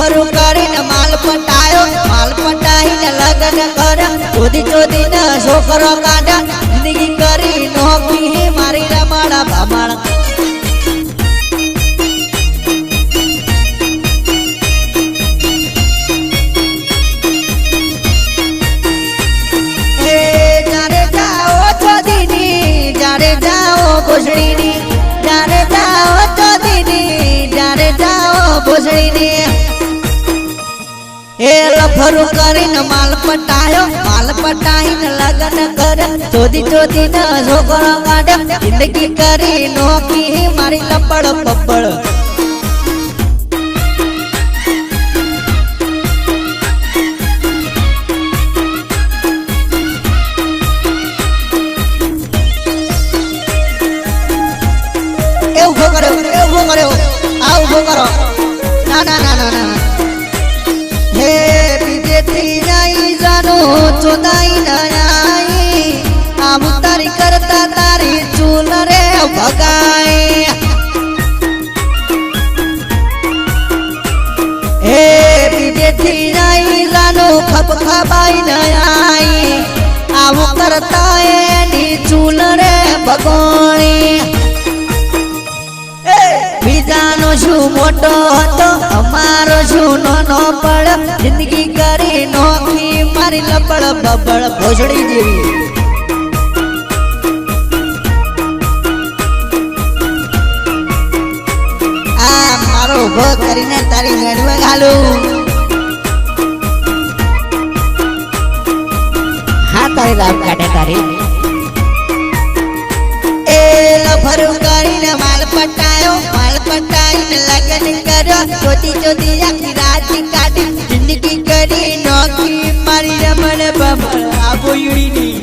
લફરું કરીને માલ પટાઈને લગન કર ચોદી ચોદી ને છોકરો કાઢા જિંદગી કરી નોકી મારી રમાડા બામાડા ભોસડીની જારે જાઓ ચોદીની જારે જાઓ ભોસડીની એ લફરું કરીને માલ પટાઈને લગન કર ચોદી ચોદી ને છોકરો કાઢે જિંદગી કરી નોકી મારી લપડ પપડ ઉભો કરો ના ના ના ના ના હે બીજેથી નહીં જાનો ચોદાઈ નઈ આમ તારી કરતા તારી ચૂલ રે ભગાય હે બીજેથી નહીં જાનો ખબખબાઈ નઈ આમ કરતા એની ચૂલ રે ભગોણી બીજાનો શું મોટો હતો અમારો શું નાનો પડ જિંદગી કરી નોખી મારી લપડ બબડ ભોસડી જેવી આ મારો ઉભો કરીને તારી મેળવે ઘાલું હા તારી રામ કાઢે તારી એ લફરું કરીને માલ પટાઈને લગન કર્યો ચોદી ચોદી આખી રાત કાઢી જિંદગી કરી નોકી મારી રમણ બમણ આ બોયુડીની